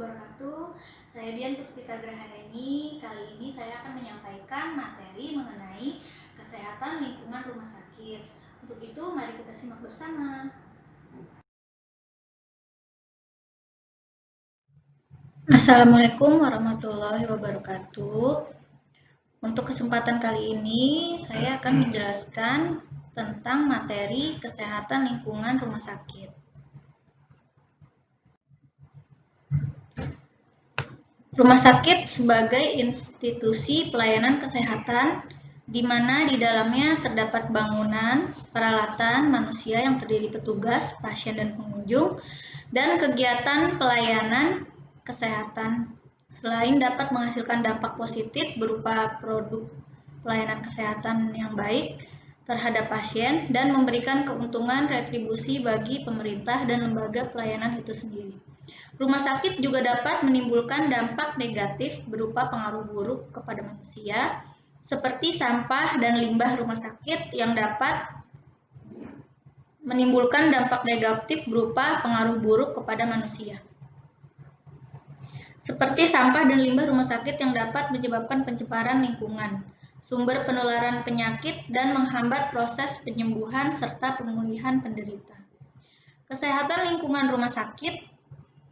wabarakatuh. Saya Dian Puspita Grahadeni. Kali ini saya akan menyampaikan materi mengenai kesehatan lingkungan rumah sakit. Untuk itu, mari kita simak bersama. Assalamualaikum warahmatullahi wabarakatuh. Untuk kesempatan kali ini, saya akan menjelaskan tentang materi kesehatan lingkungan rumah sakit. Rumah sakit sebagai institusi pelayanan kesehatan di mana di dalamnya terdapat bangunan, peralatan, manusia yang terdiri petugas, pasien dan pengunjung, dan kegiatan pelayanan kesehatan. Selain dapat menghasilkan dampak positif berupa produk pelayanan kesehatan yang baik terhadap pasien dan memberikan keuntungan retribusi bagi pemerintah dan lembaga pelayanan itu sendiri. Rumah sakit juga dapat menimbulkan dampak negatif berupa pengaruh buruk kepada manusia, seperti sampah dan limbah rumah sakit yang dapat menimbulkan dampak negatif berupa pengaruh buruk kepada manusia. Seperti sampah dan limbah rumah sakit yang dapat menyebabkan pencemaran lingkungan, sumber penularan penyakit, dan menghambat proses penyembuhan serta pemulihan penderita. Kesehatan lingkungan rumah sakit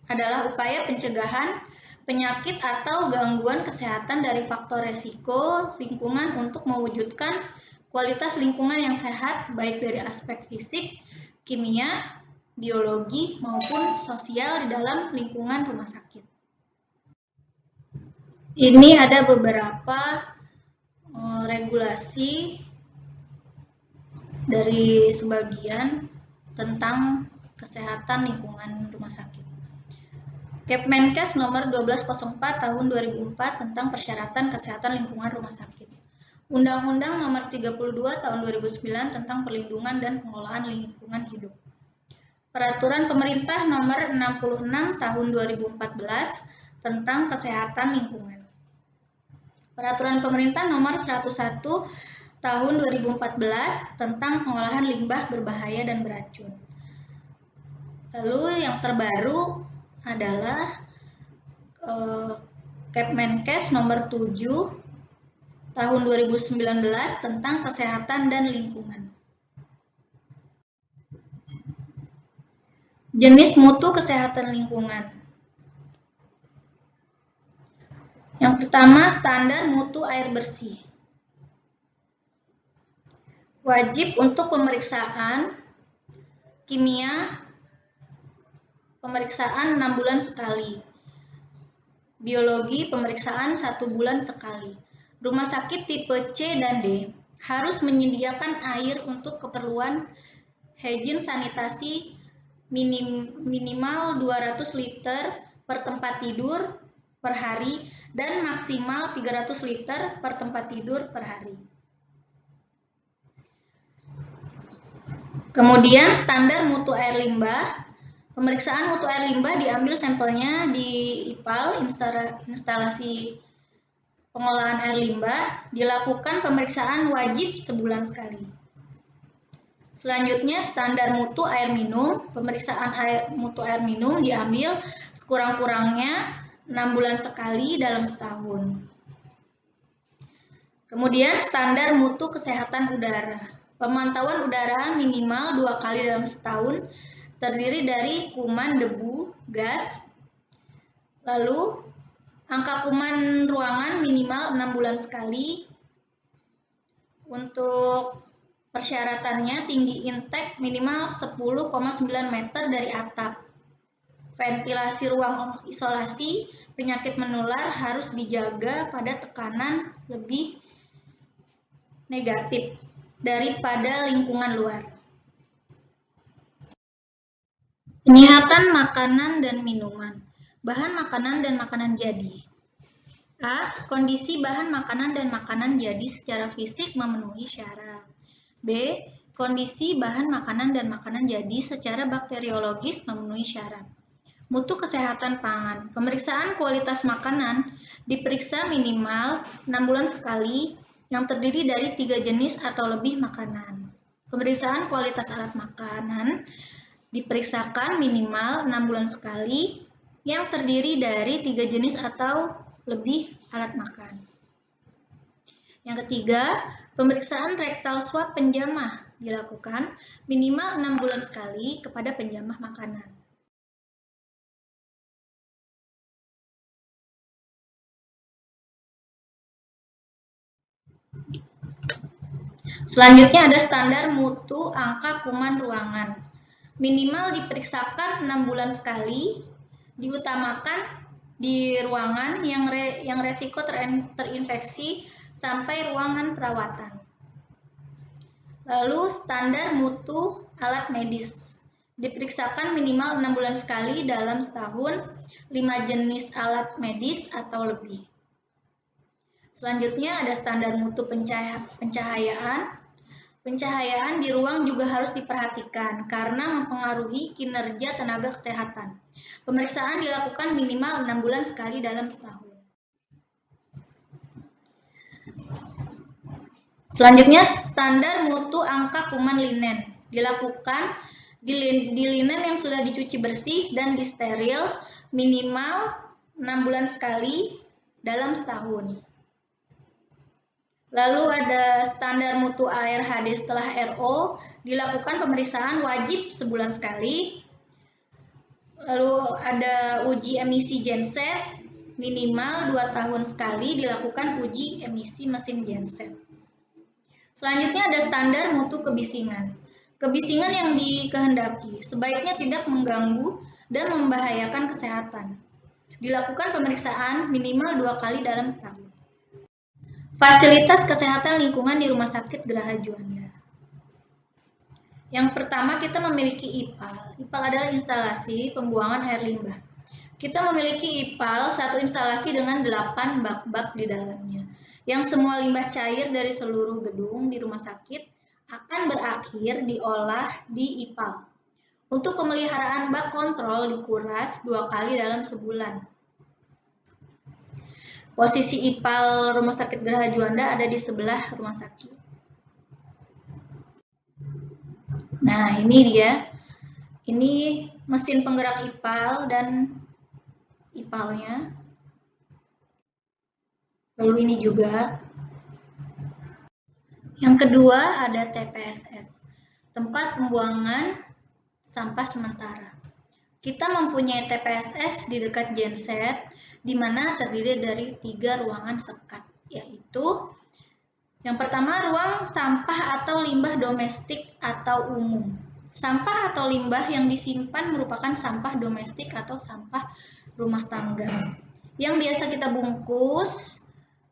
adalah upaya pencegahan penyakit atau gangguan kesehatan dari faktor resiko lingkungan untuk mewujudkan kualitas lingkungan yang sehat baik dari aspek fisik, kimia, biologi, maupun sosial di dalam lingkungan rumah sakit. Ini ada beberapa regulasi dari sebagian tentang kesehatan lingkungan rumah sakit. Kepmenkes nomor 1204 tahun 2004 tentang persyaratan kesehatan lingkungan rumah sakit. Undang-Undang nomor 32 tahun 2009 tentang perlindungan dan pengelolaan lingkungan hidup. Peraturan pemerintah nomor 66 tahun 2014 tentang kesehatan lingkungan. Peraturan pemerintah nomor 101 tahun 2014 tentang pengolahan limbah berbahaya dan beracun. Lalu yang terbaru adalah Kepmenkes nomor 7 tahun 2019 tentang kesehatan dan lingkungan. Jenis mutu kesehatan lingkungan. Yang pertama, standar mutu air bersih. Wajib untuk pemeriksaan kimia, pemeriksaan 6 bulan sekali. Biologi, pemeriksaan 1 bulan sekali. Rumah sakit tipe C dan D harus menyediakan air untuk keperluan higien sanitasi minimal 200 liter per tempat tidur per hari dan maksimal 300 liter per tempat tidur per hari. Kemudian standar mutu air limbah. Pemeriksaan mutu air limbah diambil sampelnya di IPAL, instalasi pengolahan air limbah, dilakukan pemeriksaan wajib sebulan sekali. Selanjutnya standar mutu air minum. Pemeriksaan mutu air minum diambil sekurang-kurangnya 6 bulan sekali dalam setahun. Kemudian standar mutu kesehatan udara. Pemantauan udara minimal 2 kali dalam setahun, terdiri dari kuman, debu, gas. Lalu angka kuman ruangan minimal 6 bulan sekali. Untuk persyaratannya tinggi intake minimal 10,9 meter dari atap. Ventilasi ruang isolasi penyakit menular harus dijaga pada tekanan lebih negatif daripada lingkungan luar. Penyihatan makanan dan minuman. Bahan makanan dan makanan jadi. A. Kondisi bahan makanan dan makanan jadi secara fisik memenuhi syarat. B. Kondisi bahan makanan dan makanan jadi secara bakteriologis memenuhi syarat. Mutu kesehatan pangan. Pemeriksaan kualitas makanan diperiksa minimal 6 bulan sekali yang terdiri dari 3 jenis atau lebih makanan. Pemeriksaan kualitas alat makanan diperiksakan minimal 6 bulan sekali yang terdiri dari 3 jenis atau lebih alat makan. Yang ketiga, pemeriksaan rektal swab penjamah dilakukan minimal 6 bulan sekali kepada penjamah makanan. Selanjutnya ada standar mutu angka kuman ruangan. Minimal diperiksakan 6 bulan sekali, diutamakan di ruangan yang resiko terinfeksi sampai ruangan perawatan. Lalu standar mutu alat medis. Diperiksakan minimal 6 bulan sekali dalam setahun, 5 jenis alat medis atau lebih. Selanjutnya ada standar mutu pencahayaan. Pencahayaan di ruang juga harus diperhatikan karena mempengaruhi kinerja tenaga kesehatan. Pemeriksaan dilakukan minimal 6 bulan sekali dalam setahun. Selanjutnya standar mutu angka kuman linen. Dilakukan di linen yang sudah dicuci bersih dan disteril minimal 6 bulan sekali dalam setahun. Lalu ada standar mutu air HD setelah RO, dilakukan pemeriksaan wajib sebulan sekali. Lalu ada uji emisi genset, minimal 2 tahun sekali dilakukan uji emisi mesin genset. Selanjutnya ada standar mutu kebisingan. Kebisingan yang dikehendaki sebaiknya tidak mengganggu dan membahayakan kesehatan. Dilakukan pemeriksaan minimal 2 kali dalam setahun. Fasilitas kesehatan lingkungan di Rumah Sakit Geraha Juanda. Yang pertama, kita memiliki IPAL. IPAL adalah instalasi pembuangan air limbah. Kita memiliki IPAL, satu instalasi dengan 8 bak-bak di dalamnya, yang semua limbah cair dari seluruh gedung di rumah sakit akan berakhir diolah di IPAL. Untuk pemeliharaan bak kontrol dikuras 2 kali dalam sebulan. Posisi IPAL Rumah Sakit Geraha Juanda ada di sebelah rumah sakit. Nah, ini dia. Ini mesin penggerak IPAL dan IPAL-nya. Lalu ini juga. Yang kedua ada TPSS, tempat pembuangan sampah sementara. Kita mempunyai TPSS di dekat genset, di mana terdiri dari 3 ruangan sekat, yaitu yang pertama ruang sampah atau limbah domestik atau umum. Sampah atau limbah yang disimpan merupakan sampah domestik atau sampah rumah tangga, yang biasa kita bungkus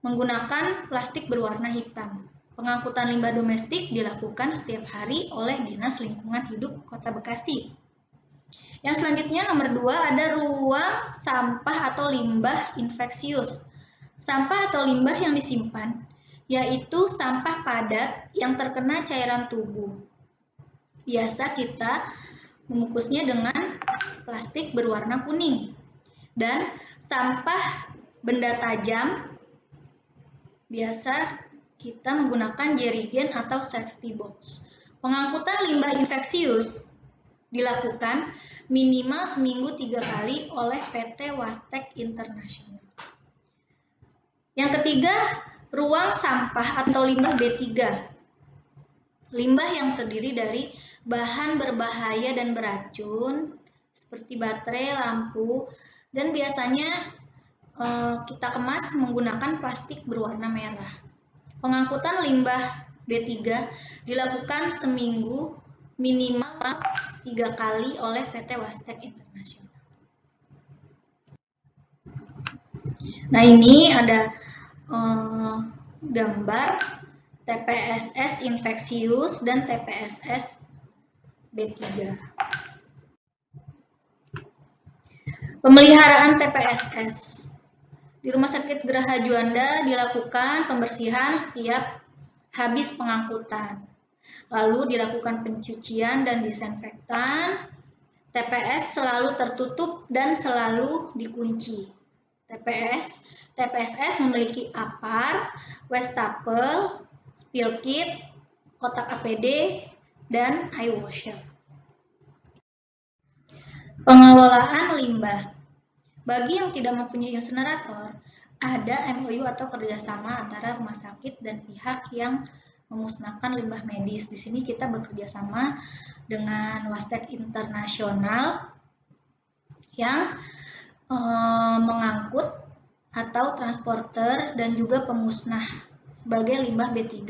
menggunakan plastik berwarna hitam. Pengangkutan limbah domestik dilakukan setiap hari oleh Dinas Lingkungan Hidup Kota Bekasi. Yang selanjutnya nomor 2 ada ruang sampah atau limbah infeksius. Sampah atau limbah yang disimpan yaitu sampah padat yang terkena cairan tubuh. Biasa kita membungkusnya dengan plastik berwarna kuning. Dan sampah benda tajam biasa kita menggunakan jerigen atau safety box. Pengangkutan limbah infeksius dilakukan minimal seminggu 3 kali oleh PT Wastek Internasional. Yang ketiga, ruang sampah atau limbah B3. Limbah yang terdiri dari bahan berbahaya dan beracun seperti baterai, lampu, dan biasanya kita kemas menggunakan plastik berwarna merah. Pengangkutan limbah B3 dilakukan seminggu minimal 3 kali oleh PT Wastek Internasional. Nah, ini ada gambar TPSS infeksius dan TPSS B3. Pemeliharaan TPSS. Di Rumah Sakit Geraha Juanda dilakukan pembersihan setiap habis pengangkutan. Lalu dilakukan pencucian dan disinfektan. TPS selalu tertutup dan selalu dikunci. TPSS memiliki APAR, wastafel, spill kit, kotak APD, dan eye washer. Pengelolaan limbah. Bagi yang tidak mempunyai insinerator, ada MOU atau kerjasama antara rumah sakit dan pihak yang memusnahkan limbah medis. Di sini kita bekerja sama dengan Wastek Internasional yang mengangkut atau transporter dan juga pemusnah sebagai limbah B3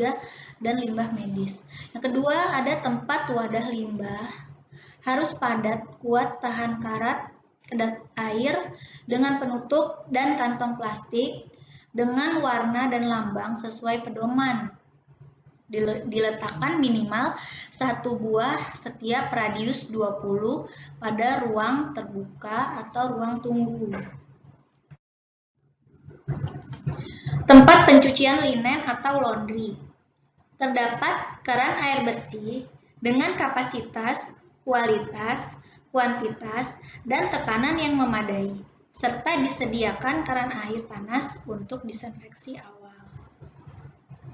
dan limbah medis. Yang kedua, ada tempat wadah limbah. Harus padat, kuat, tahan karat, kedap air, dengan penutup dan kantong plastik, dengan warna dan lambang sesuai pedoman. Diletakkan minimal 1 buah setiap radius 20 pada ruang terbuka atau ruang tunggu. Tempat pencucian linen atau laundry. Terdapat keran air bersih dengan kapasitas, kualitas, kuantitas, dan tekanan yang memadai, serta disediakan keran air panas untuk disinfeksi awal.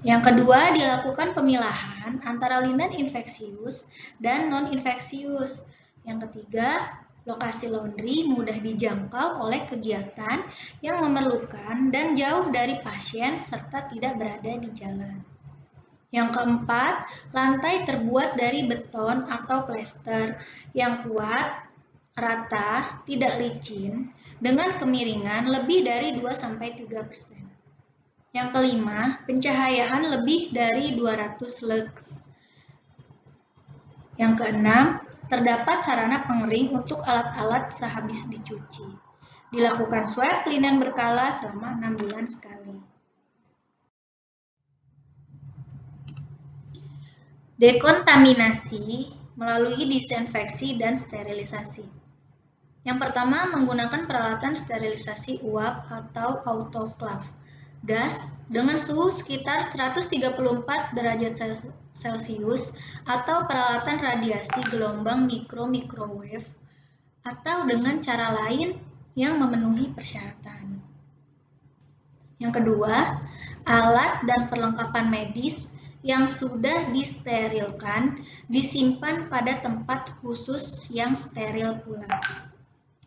Yang kedua, dilakukan pemilahan antara linen infeksius dan non-infeksius. Yang ketiga, lokasi laundry mudah dijangkau oleh kegiatan yang memerlukan dan jauh dari pasien serta tidak berada di jalan. Yang keempat, lantai terbuat dari beton atau plester yang kuat, rata, tidak licin, dengan kemiringan lebih dari 2-3%. Yang kelima, pencahayaan lebih dari 200 lux. Yang keenam, terdapat sarana pengering untuk alat-alat sehabis dicuci. Dilakukan swab linen berkala selama 6 bulan sekali. Dekontaminasi melalui disinfeksi dan sterilisasi. Yang pertama, menggunakan peralatan sterilisasi uap atau autoclave gas dengan suhu sekitar 134 derajat Celcius atau peralatan radiasi gelombang microwave atau dengan cara lain yang memenuhi persyaratan. Yang kedua, alat dan perlengkapan medis yang sudah disterilkan disimpan pada tempat khusus yang steril pula.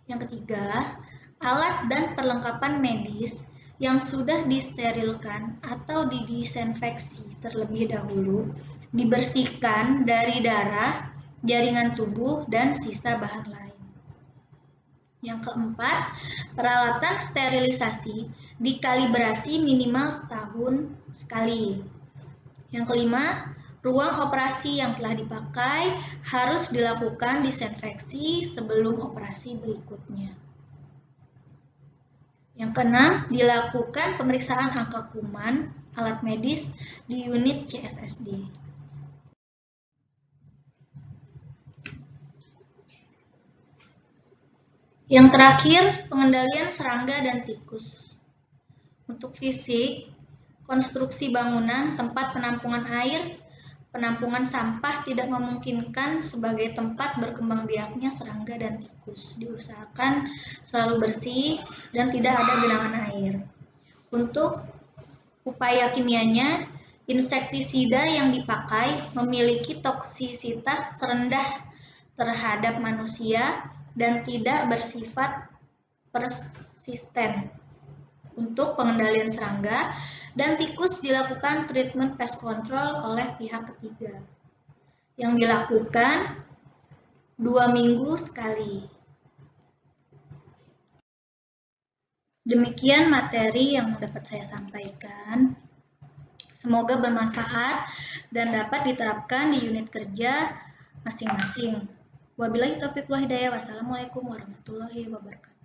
Yang ketiga, alat dan perlengkapan medis yang sudah disterilkan atau didisinfeksi terlebih dahulu, dibersihkan dari darah, jaringan tubuh, dan sisa bahan lain. Yang keempat, peralatan sterilisasi dikalibrasi minimal setahun sekali. Yang kelima, ruang operasi yang telah dipakai harus dilakukan disinfeksi sebelum operasi berikutnya. Yang keenam, dilakukan pemeriksaan angka kuman alat medis di unit CSSD. Yang terakhir, pengendalian serangga dan tikus. Untuk fisik, konstruksi bangunan, tempat penampungan air, penampungan sampah tidak memungkinkan sebagai tempat berkembang biaknya serangga dan tikus. Diusahakan selalu bersih dan tidak ada genangan air. Untuk upaya kimianya, insektisida yang dipakai memiliki toksisitas rendah terhadap manusia dan tidak bersifat persisten. Untuk pengendalian serangga dan tikus dilakukan treatment pest control oleh pihak ketiga yang dilakukan 2 minggu sekali. Demikian materi yang dapat saya sampaikan. Semoga bermanfaat dan dapat diterapkan di unit kerja masing-masing. Wabillahi taufiq wal hidayah. Wassalamualaikum warahmatullahi wabarakatuh.